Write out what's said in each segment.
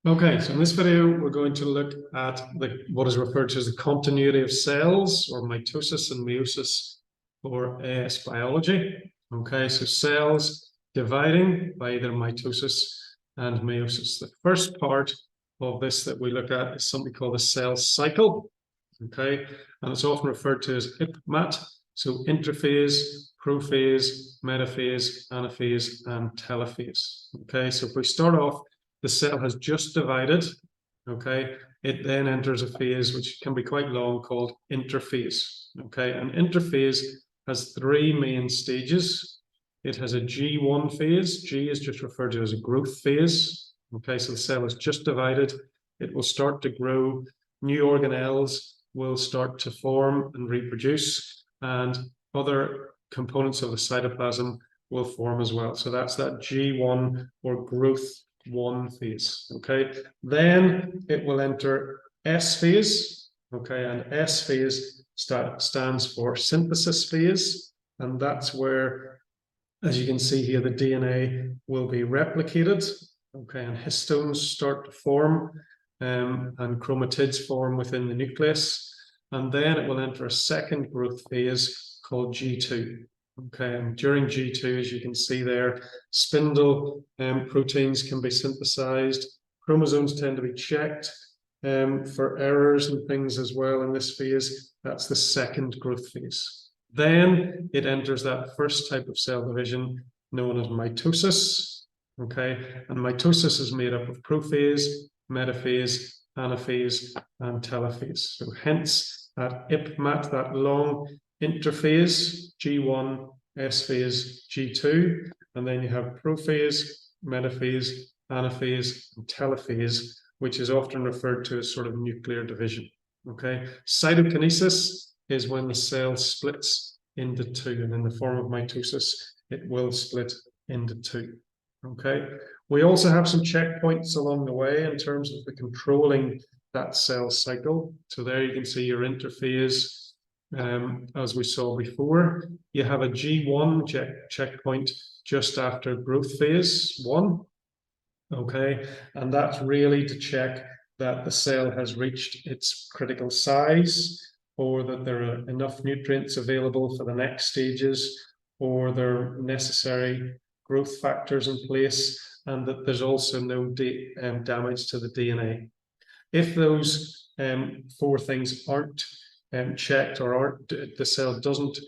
Okay, so in this video, we're going to look at what is referred to as the continuity of cells, or mitosis and meiosis for AS biology. Okay, so cells dividing by either mitosis and meiosis. The first part of this that we look at is something called the cell cycle. Okay, and it's often referred to as IPMAT. So interphase, prophase, metaphase, anaphase, and telophase. Okay, so if we start off, the cell has just divided, okay? It then enters a phase which can be quite long called interphase, okay? An interphase has three main stages. It has a G1 phase. G is just referred to as a growth phase, okay? So the cell has just divided. It will start to grow. New organelles will start to form and reproduce, and other components of the cytoplasm will form as well. So that's that G1 or growth 1 phase. Okay, then it will enter S phase. Okay, and S phase stands for synthesis phase, and that's where, as you can see here, the DNA will be replicated. Okay, and histones start to form, and chromatids form within the nucleus, and then it will enter a second growth phase called G2. Okay, and during G2, as you can see there, spindle proteins can be synthesized. Chromosomes tend to be checked for errors and things as well in this phase. That's the second growth phase. Then it enters that first type of cell division known as mitosis. Okay, and mitosis is made up of prophase, metaphase, anaphase, and telophase. So hence that IPMAT, that long interphase, G1, S phase, G2, and then you have prophase, metaphase, anaphase, and telophase, which is often referred to as sort of nuclear division. Okay, cytokinesis is when the cell splits into two, and in the form of mitosis, it will split into two. Okay, we also have some checkpoints along the way in terms of the controlling that cell cycle. So there you can see your interphase. As we saw before, you have a G1 checkpoint just after growth phase 1. Okay, and that's really to check that the cell has reached its critical size, or that there are enough nutrients available for the next stages, or there are necessary growth factors in place, and that there's also no damage to the DNA. If those 4 things aren't checked, or the cell doesn't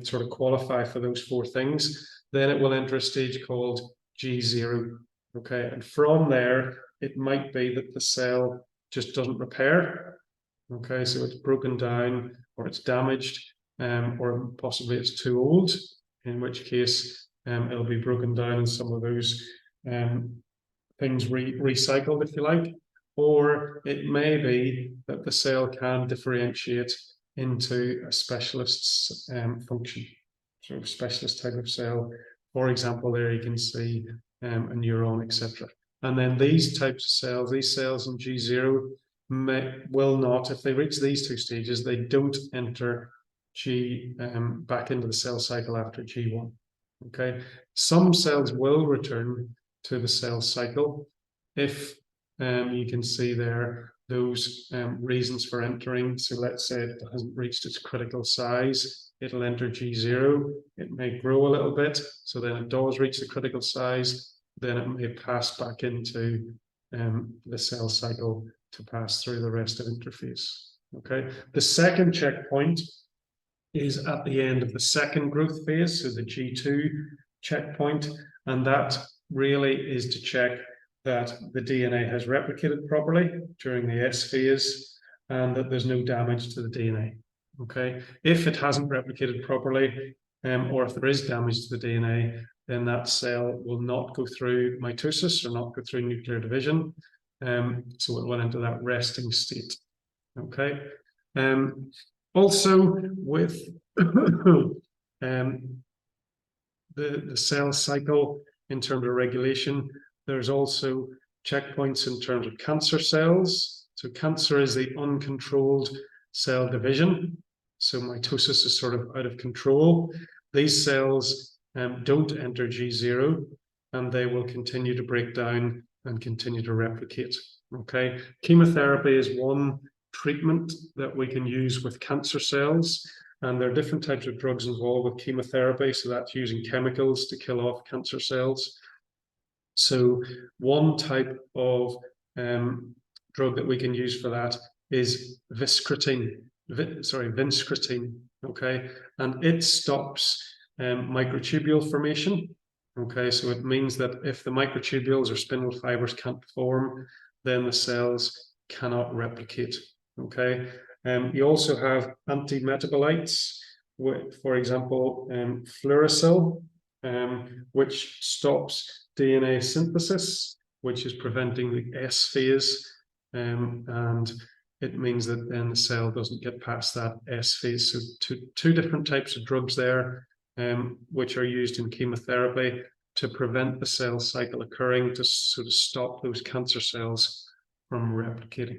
sort of qualify for those 4 things, then it will enter a stage called G0. Okay, and from there, it might be that the cell just doesn't repair. Okay, so it's broken down, or it's damaged, or possibly it's too old, in which case it'll be broken down and some of those things recycled, if you like. Or it may be that the cell can differentiate into a specialist's function, sort of specialist type of cell. For example, there you can see a neuron, etc. And then these types of cells, these cells in G0 will not, if they reach these 2 stages, they don't enter back into the cell cycle after G1. Okay, some cells will return to the cell cycle if you can see there those reasons for entering. So let's say it hasn't reached its critical size, it'll enter G0. It may grow a little bit, so then it does reach the critical size, then it may pass back into the cell cycle to pass through the rest of interphase. Okay, the second checkpoint is at the end of the second growth phase, so the G2 checkpoint, and that really is to check that the DNA has replicated properly during the S phase, and that there's no damage to the DNA. Okay, if it hasn't replicated properly, or if there is damage to the DNA, then that cell will not go through mitosis, or not go through nuclear division, so it will enter that resting state. Okay, also with the cell cycle in terms of regulation, there's also checkpoints in terms of cancer cells. So cancer is the uncontrolled cell division. So mitosis is sort of out of control. These cells don't enter G0, and they will continue to break down and continue to replicate. Okay, chemotherapy is one treatment that we can use with cancer cells, and there are different types of drugs involved with chemotherapy. So that's using chemicals to kill off cancer cells. So one type of drug that we can use for that is vincretine. Okay, and it stops microtubule formation. Okay, so it means that if the microtubules or spindle fibers can't form, then the cells cannot replicate. Okay, you also have antimetabolites, for example, fluorosil, which stops DNA synthesis, which is preventing the S phase, and it means that then the cell doesn't get past that S phase. So two different types of drugs there, which are used in chemotherapy to prevent the cell cycle occurring, to sort of stop those cancer cells from replicating.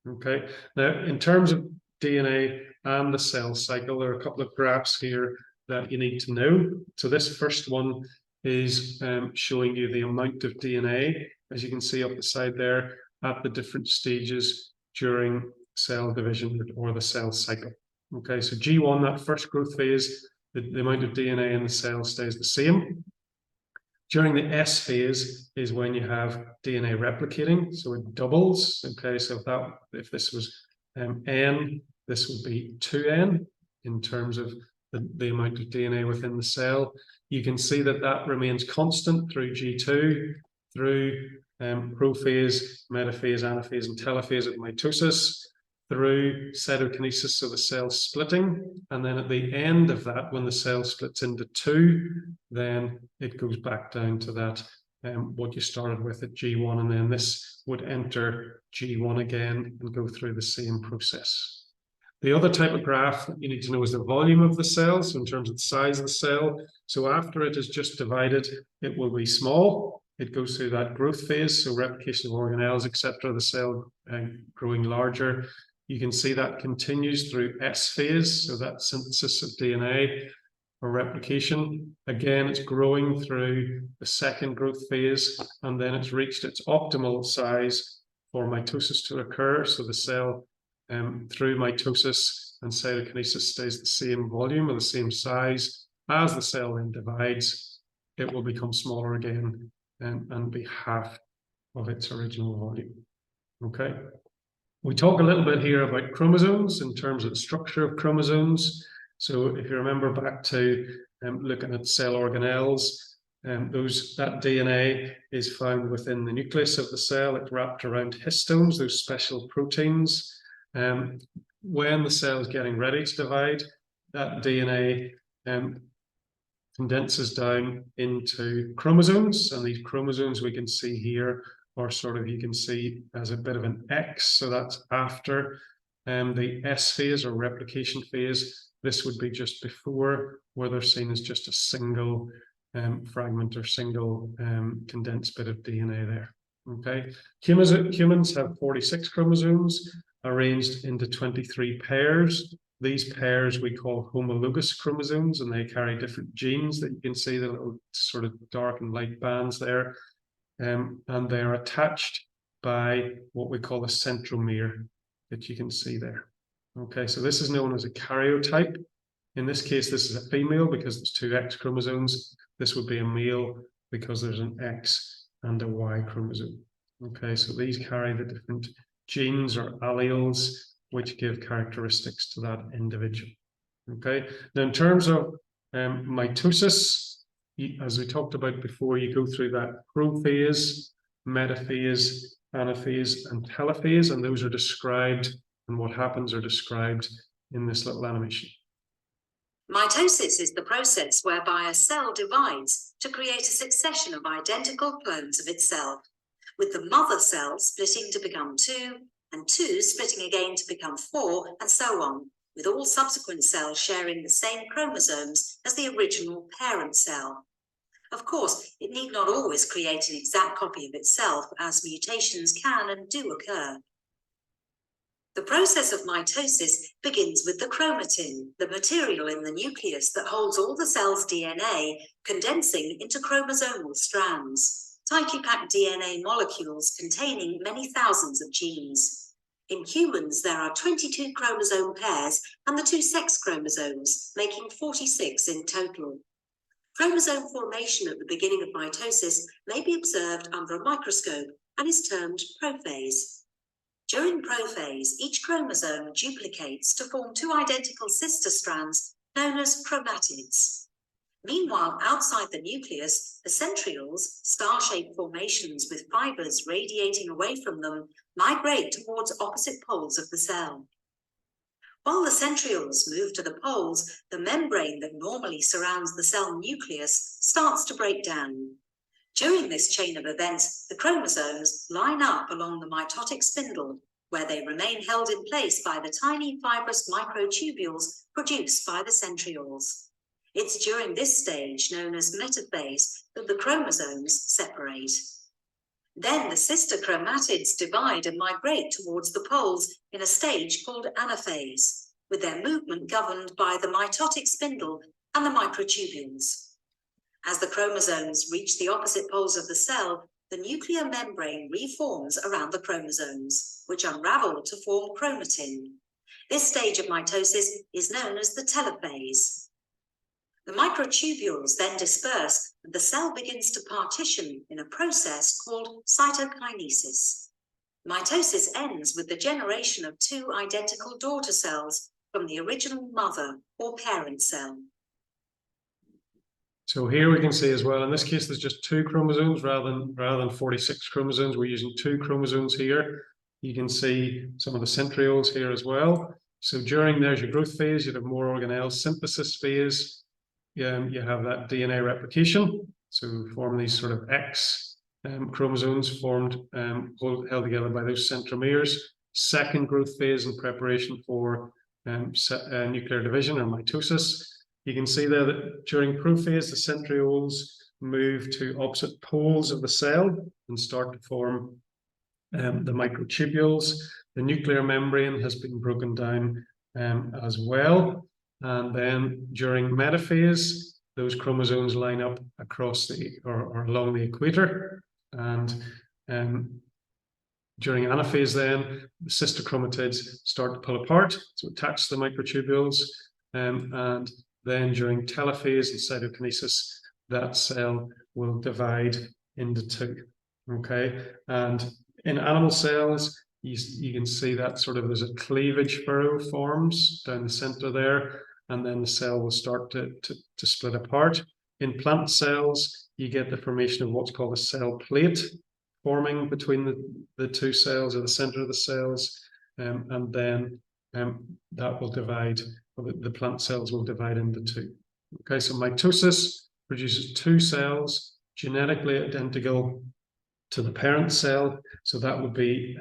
Okay, now in terms of DNA and the cell cycle, there are a couple of graphs here that you need to know. So this first one is showing you the amount of DNA, as you can see up the side there, at the different stages during cell division or the cell cycle. Okay, so G1, that first growth phase, the amount of DNA in the cell stays the same. During the S phase is when you have DNA replicating, so it doubles. Okay, so if this was N, this would be 2N in terms of the amount of DNA within the cell. You can see that that remains constant through G2, through prophase, metaphase, anaphase, and telophase of mitosis, through cytokinesis, so the cell splitting, and then at the end of that, when the cell splits into two, then it goes back down to that what you started with at G1, and then this would enter G1 again and go through the same process. The other type of graph that you need to know is the volume of the cell, so in terms of the size of the cell. So after it is just divided, it will be small. It goes through that growth phase, so replication of organelles, etc., the cell growing larger. You can see that continues through S phase, so that synthesis of DNA or replication. Again, it's growing through the second growth phase, and then it's reached its optimal size for mitosis to occur. So the cell, through mitosis and cytokinesis, stays the same volume or the same size. As the cell then divides, it will become smaller again and be half of its original volume. Okay. We talk a little bit here about chromosomes in terms of the structure of chromosomes. So if you remember back to looking at cell organelles, that DNA is found within the nucleus of the cell. It's wrapped around histones, those special proteins. When the cell is getting ready to divide, that DNA condenses down into chromosomes, and these chromosomes we can see here are sort of, you can see as a bit of an X, so that's after the S phase or replication phase. This would be just before, where they're seen as just a single fragment or single condensed bit of DNA there. Okay, humans have 46 chromosomes arranged into 23 pairs. These pairs we call homologous chromosomes, and they carry different genes that you can see, the little sort of dark and light bands there. And they are attached by what we call a centromere that you can see there. Okay, so this is known as a karyotype. In this case, this is a female because there's two X chromosomes. This would be a male because there's an X and a Y chromosome. Okay, so these carry the different genes or alleles which give characteristics to that individual. Okay, now in terms of mitosis, as we talked about before, you go through that prophase, metaphase, anaphase, and telophase, and those are described, and what happens are described in this little animation. Mitosis is the process whereby a cell divides to create a succession of identical clones of itself, with the mother cell splitting to become two, and two splitting again to become four, and so on, with all subsequent cells sharing the same chromosomes as the original parent cell. Of course, it need not always create an exact copy of itself, as mutations can and do occur. The process of mitosis begins with the chromatin, the material in the nucleus that holds all the cell's DNA, condensing into chromosomal strands. tightly packed DNA molecules containing many thousands of genes. In humans, there are 22 chromosome pairs and the 2 sex chromosomes, making 46 in total. Chromosome formation at the beginning of mitosis may be observed under a microscope and is termed prophase. During prophase, each chromosome duplicates to form 2 identical sister strands known as chromatids. Meanwhile, outside the nucleus, the centrioles, star-shaped formations with fibers radiating away from them, migrate towards opposite poles of the cell. While the centrioles move to the poles, the membrane that normally surrounds the cell nucleus starts to break down. During this chain of events, the chromosomes line up along the mitotic spindle, where they remain held in place by the tiny fibrous microtubules produced by the centrioles. It's during this stage, known as metaphase, that the chromosomes separate. Then the sister chromatids divide and migrate towards the poles in a stage called anaphase, with their movement governed by the mitotic spindle and the microtubules. As the chromosomes reach the opposite poles of the cell, the nuclear membrane reforms around the chromosomes, which unravel to form chromatin. This stage of mitosis is known as the telophase. The microtubules then disperse and the cell begins to partition in a process called cytokinesis. Mitosis ends with the generation of 2 identical daughter cells from the original mother or parent cell. So here we can see as well, in this case, there's just 2 chromosomes rather than 46 chromosomes. We're using 2 chromosomes here. You can see some of the centrioles here as well. So there's your growth phase, you have more organelles. Synthesis phase, you have that DNA replication. So form these sort of X chromosomes formed, held together by those centromeres. Second growth phase in preparation for nuclear division or mitosis. You can see there that during prophase, the centrioles move to opposite poles of the cell and start to form the microtubules. The nuclear membrane has been broken down as well. And then during metaphase, those chromosomes line up across or along the equator. And during anaphase, then the sister chromatids start to pull apart, so attach to the microtubules. And then during telophase and cytokinesis, that cell will divide into 2. Okay, and in animal cells, you can see that sort of there's a cleavage furrow forms down the center there, and then the cell will start to split apart. In plant cells, you get the formation of what's called a cell plate forming between the 2 cells or the center of the cells, and then that will divide, the plant cells will divide into 2. Okay, so mitosis produces 2 cells genetically identical to the parent cell, so that would be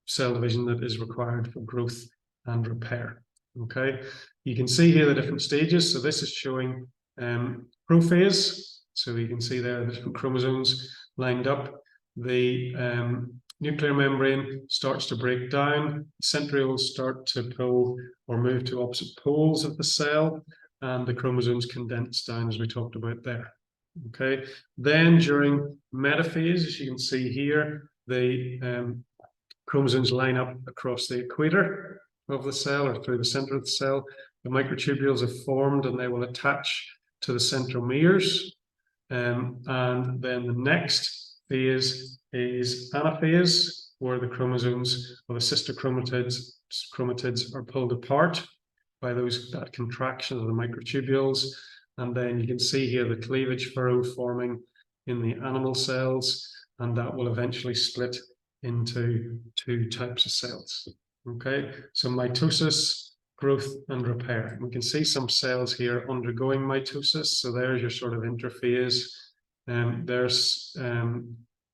cell division that is required for growth and repair. Okay, you can see here the different stages. So this is showing prophase. So you can see there the different chromosomes lined up. The nuclear membrane starts to break down. Centrioles start to pull or move to opposite poles of the cell, and the chromosomes condense down, as we talked about there. Okay, then during metaphase, as you can see here, the chromosomes line up across the equator of the cell or through the center of the cell. The microtubules have formed and they will attach to the centromeres. And then the next phase is anaphase, where the chromosomes or the sister chromatids are pulled apart by that contraction of the microtubules. And then you can see here the cleavage furrow forming in the animal cells, and that will eventually split into 2 types of cells. Okay, so mitosis, growth and repair. We can see some cells here undergoing mitosis. So there's your sort of interphase. There's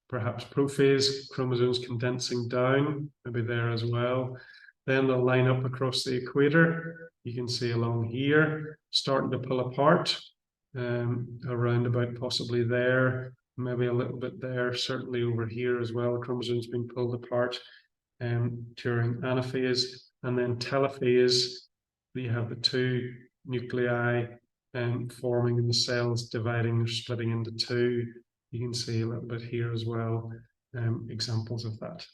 perhaps prophase, chromosomes condensing down, maybe there as well. Then they'll line up across the equator. You can see along here, starting to pull apart, around about possibly there, maybe a little bit there, certainly over here as well. Chromosomes being pulled apart during anaphase. And then telophase, we have the 2 nuclei forming in the cells, dividing or splitting into 2. You can see a little bit here as well, examples of that.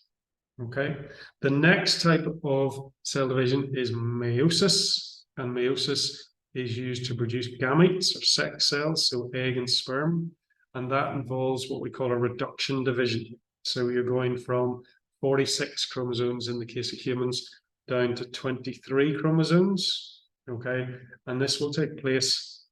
Okay, the next type of cell division is meiosis, and meiosis is used to produce gametes or sex cells, so egg and sperm, and that involves what we call a reduction division. So you're going from 46 chromosomes in the case of humans down to 23 chromosomes, okay, and this will take place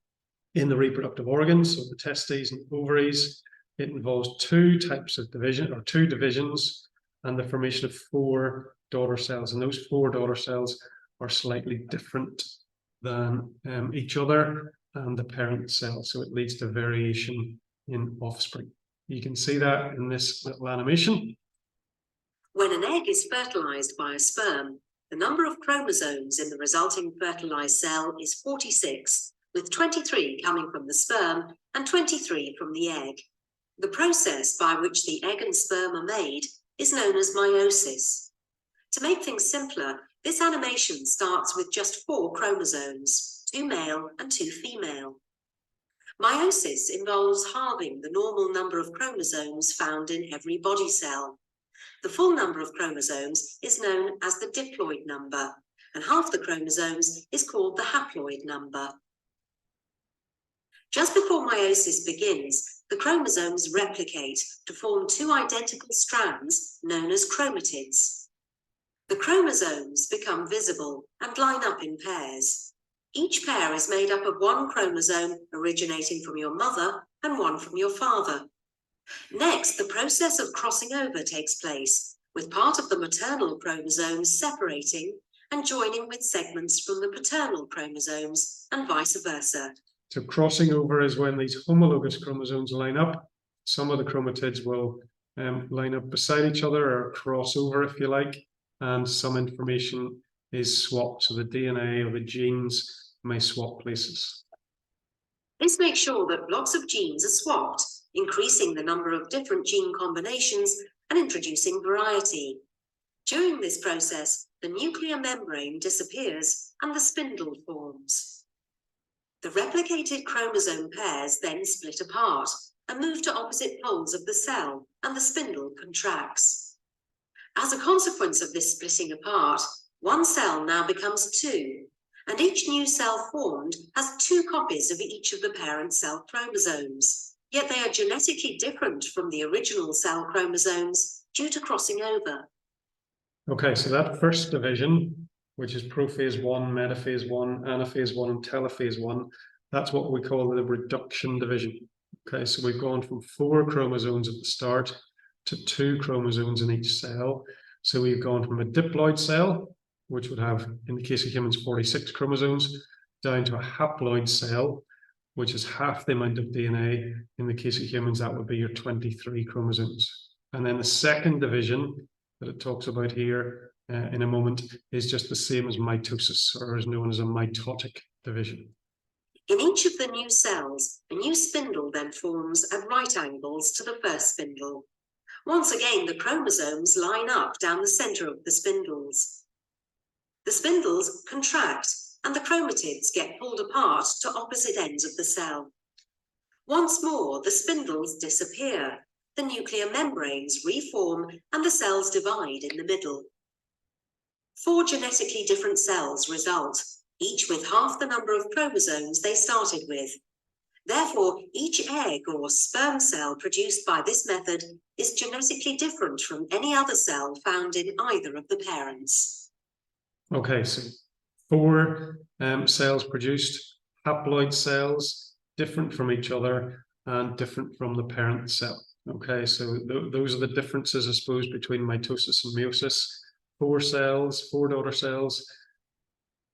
in the reproductive organs, so the testes and ovaries. It involves two types of division, or two divisions, and the formation of 4 daughter cells. And those 4 daughter cells are slightly different than each other and the parent cell. So it leads to variation in offspring. You can see that in this little animation. When an egg is fertilized by a sperm, the number of chromosomes in the resulting fertilized cell is 46, with 23 coming from the sperm and 23 from the egg. The process by which the egg and sperm are made is known as meiosis. To make things simpler, this animation starts with just 4 chromosomes, 2 male and 2 female. Meiosis involves halving the normal number of chromosomes found in every body cell. The full number of chromosomes is known as the diploid number, and half the chromosomes is called the haploid number. Just before meiosis begins, the chromosomes replicate to form 2 identical strands known as chromatids. The chromosomes become visible and line up in pairs. Each pair is made up of 1 chromosome originating from your mother and 1 from your father. Next, the process of crossing over takes place, with part of the maternal chromosomes separating and joining with segments from the paternal chromosomes, and vice versa. So crossing over is when these homologous chromosomes line up. Some of the chromatids will line up beside each other, or cross over, if you like, and some information is swapped. So the DNA or the genes may swap places. This makes sure that blocks of genes are swapped, increasing the number of different gene combinations and introducing variety. During this process, the nuclear membrane disappears and the spindle forms. The replicated chromosome pairs then split apart and move to opposite poles of the cell, and the spindle contracts. As a consequence of this splitting apart, one cell now becomes 2, and each new cell formed has 2 copies of each of the parent cell chromosomes. Yet they are genetically different from the original cell chromosomes due to crossing over. Okay, so that first division, which is prophase 1, metaphase 1, anaphase 1, and telophase 1, that's what we call the reduction division. Okay, so we've gone from 4 chromosomes at the start to 2 chromosomes in each cell. So we've gone from a diploid cell, which would have, in the case of humans, 46 chromosomes, down to a haploid cell, which is half the amount of DNA. In the case of humans, that would be your 23 chromosomes. And then the second division that it talks about here in a moment is just the same as mitosis, or is known as a mitotic division. In each of the new cells, a new spindle then forms at right angles to the first spindle. Once again, the chromosomes line up down the center of the spindles. The spindles contract, and the chromatids get pulled apart to opposite ends of the cell. Once more, the spindles disappear, the nuclear membranes reform, and the cells divide in the middle. 4 genetically different cells result, each with half the number of chromosomes they started with. Therefore, each egg or sperm cell produced by this method is genetically different from any other cell found in either of the parents. Okay, so 4 cells produced, haploid cells, different from each other and different from the parent cell. Okay, so those are the differences, I suppose, between mitosis and meiosis. 4 cells, 4 daughter cells,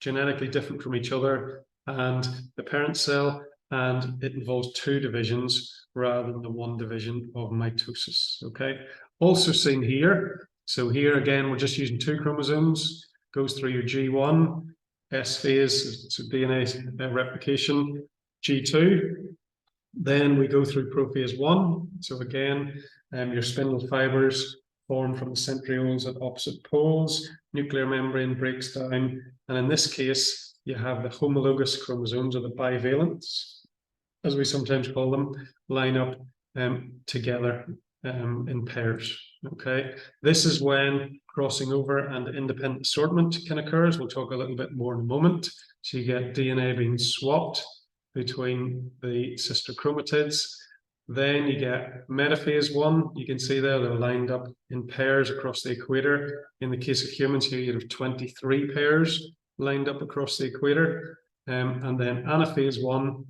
genetically different from each other and the parent cell, and it involves 2 divisions rather than the 1 division of mitosis. Okay, also seen here. So here again, we're just using 2 chromosomes. Goes through your G1, S phase, so DNA replication, G2. Then we go through prophase 1. So again, your spindle fibers form from the centrioles at opposite poles. Nuclear membrane breaks down, and in this case, you have the homologous chromosomes, or the bivalents, as we sometimes call them, line up together in pairs. Okay, this is when crossing over and independent assortment can occur, as we'll talk a little bit more in a moment. So you get DNA being swapped between the sister chromatids. Then you get metaphase 1. You can see there they're lined up in pairs across the equator. In the case of humans here, you have 23 pairs lined up across the equator. And then anaphase 1,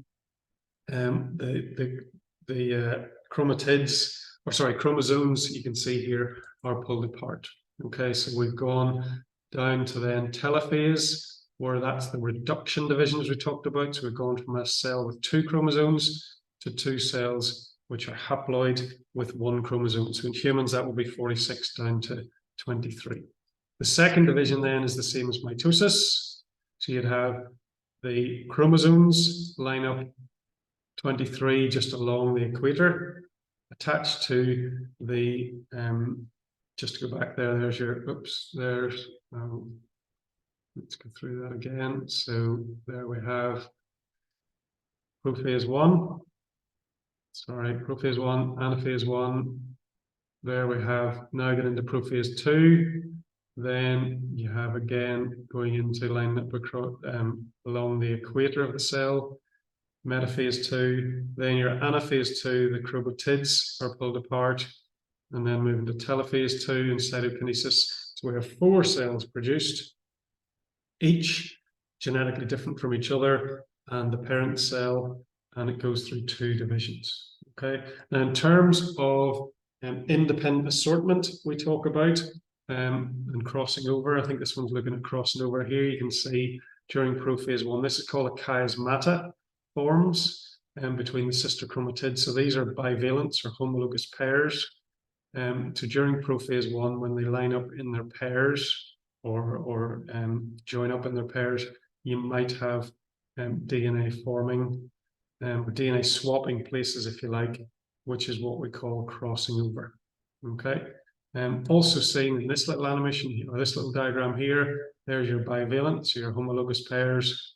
chromosomes you can see here are pulled apart. Okay, so we've gone down to then telophase, where that's the reduction divisions we talked about. So we've gone from a cell with 2 chromosomes to 2 cells which are haploid with 1 chromosome. So in humans, that will be 46 down to 23. The second division then is the same as mitosis. So you'd have the chromosomes line up 23 just along the equator, attached to the, just to go back there, there's your, oops, there's, let's go through that again. So there we have prophase 1, prophase 1, anaphase 1. There we have now get into prophase 2. Then you have again going into line up across, along the equator of the cell. Metaphase 2, then your anaphase 2, the chromatids are pulled apart, and then moving to telophase 2 and cytokinesis. So we have 4 cells produced, each genetically different from each other, and the parent cell, and it goes through 2 divisions. Okay, now in terms of independent assortment, we talk about and crossing over. I think this one's looking at crossing over here. You can see during prophase 1, this is called a chiasmata forms between the sister chromatids. So these are bivalents or homologous pairs. So during prophase 1, when they line up in their pairs or join up in their pairs, you might have DNA forming, or DNA swapping places, if you like, which is what we call crossing over. Okay. Also seen in this little animation, or this little diagram here, there's your bivalent, so your homologous pairs,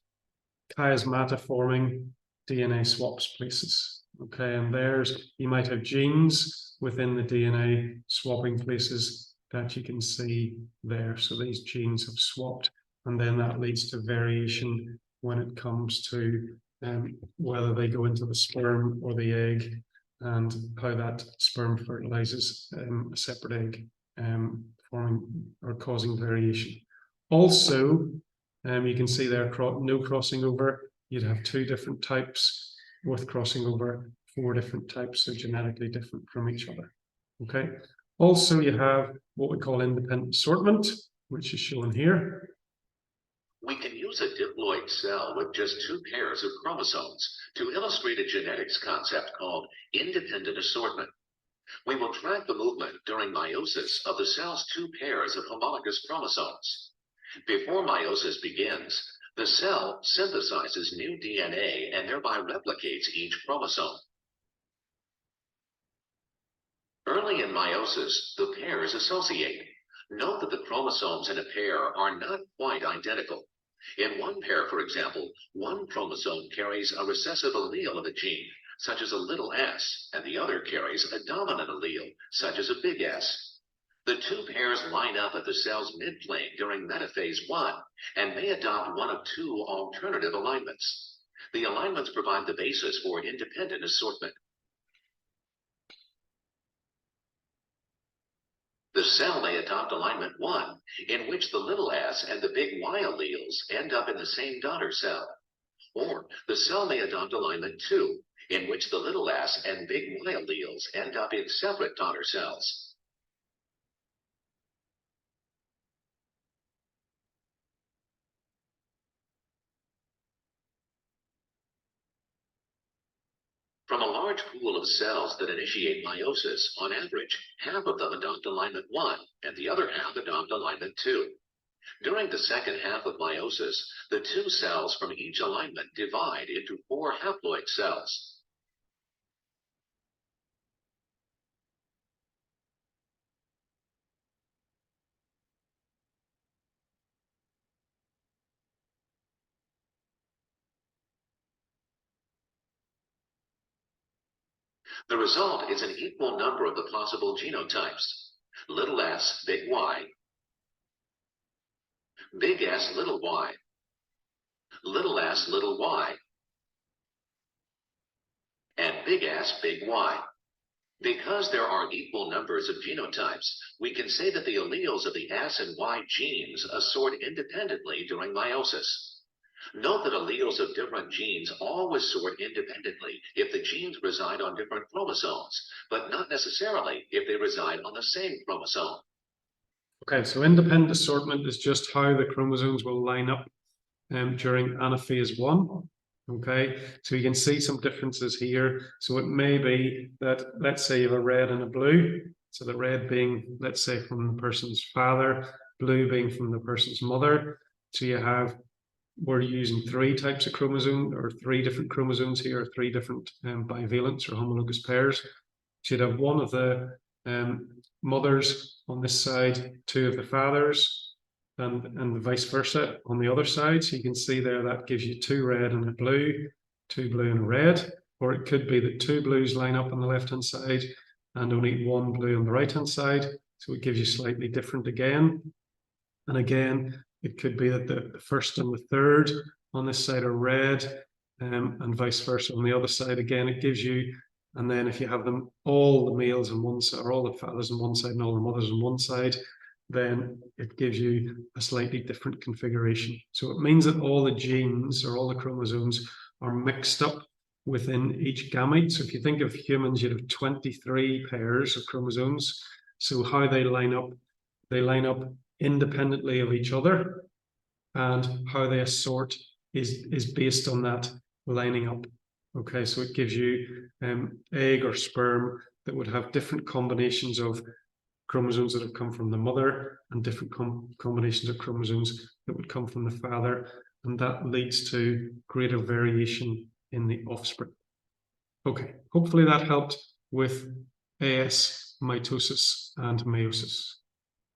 chiasmata forming, DNA swaps places. Okay, and there's, you might have genes within the DNA swapping places that you can see there. So these genes have swapped, and then that leads to variation when it comes to whether they go into the sperm or the egg, and how that sperm fertilizes a separate egg, forming or causing variation. Also, you can see there no crossing over. You'd have 2 different types. With crossing over, 4 different types, so genetically different from each other. Okay. Also, you have what we call independent assortment, which is shown here. We can use a diploid cell with just 2 pairs of chromosomes to illustrate a genetics concept called independent assortment. We will track the movement during meiosis of the cell's 2 pairs of homologous chromosomes. Before meiosis begins, the cell synthesizes new DNA and thereby replicates each chromosome. Early in meiosis, the pairs associate. Note that the chromosomes in a pair are not quite identical. In one pair, for example, one chromosome carries a recessive allele of a gene, such as a little s, and the other carries a dominant allele, such as a big S. The 2 pairs line up at the cell's midplane during metaphase 1 and may adopt one of 2 alternative alignments. The alignments provide the basis for independent assortment. The cell may adopt alignment 1, in which the little s and the big Y alleles end up in the same daughter cell. Or the cell may adopt alignment 2, in which the little s and big Y alleles end up in separate daughter cells. From a large pool of cells that initiate meiosis, on average, half of them adopt alignment 1, and the other half adopt alignment 2. During the second half of meiosis, the 2 cells from each alignment divide into 4 haploid cells. The result is an equal number of the possible genotypes. Little s, big Y. Big S, little y. Little s, little y. And big S, big Y. Because there are equal numbers of genotypes, we can say that the alleles of the S and Y genes assort independently during meiosis. Note that alleles of different genes always sort independently if the genes reside on different chromosomes, but not necessarily if they reside on the same chromosome. Okay, so independent assortment is just how the chromosomes will line up during anaphase 1. Okay, so you can see some differences here. So it may be that, let's say you have a red and a blue. So the red being, let's say, from the person's father, blue being from the person's mother. So you have, we're using 3 types of chromosome, or 3 different chromosomes here, 3 different bivalents or homologous pairs. So you'd have 1 of the mothers on this side, 2 of the fathers, and vice versa on the other side. So you can see there that gives you 2 red and a blue, 2 blue and a red. Or it could be that 2 blues line up on the left-hand side and only 1 blue on the right-hand side. So it gives you slightly different again. And again, it could be that the first and the third on this side are red, and vice versa on the other side. Again, it gives you, and then if you have them all the males on one side, or all the fathers on one side and all the mothers on one side, then it gives you a slightly different configuration. So it means that all the genes or all the chromosomes are mixed up within each gamete. So if you think of humans, you'd have 23 pairs of chromosomes. So how they line up independently of each other, and how they assort is based on that lining up. Okay, so it gives you egg or sperm that would have different combinations of chromosomes that have come from the mother and different combinations of chromosomes that would come from the father, and that leads to greater variation in the offspring. Okay, hopefully that helped with AS, mitosis and meiosis.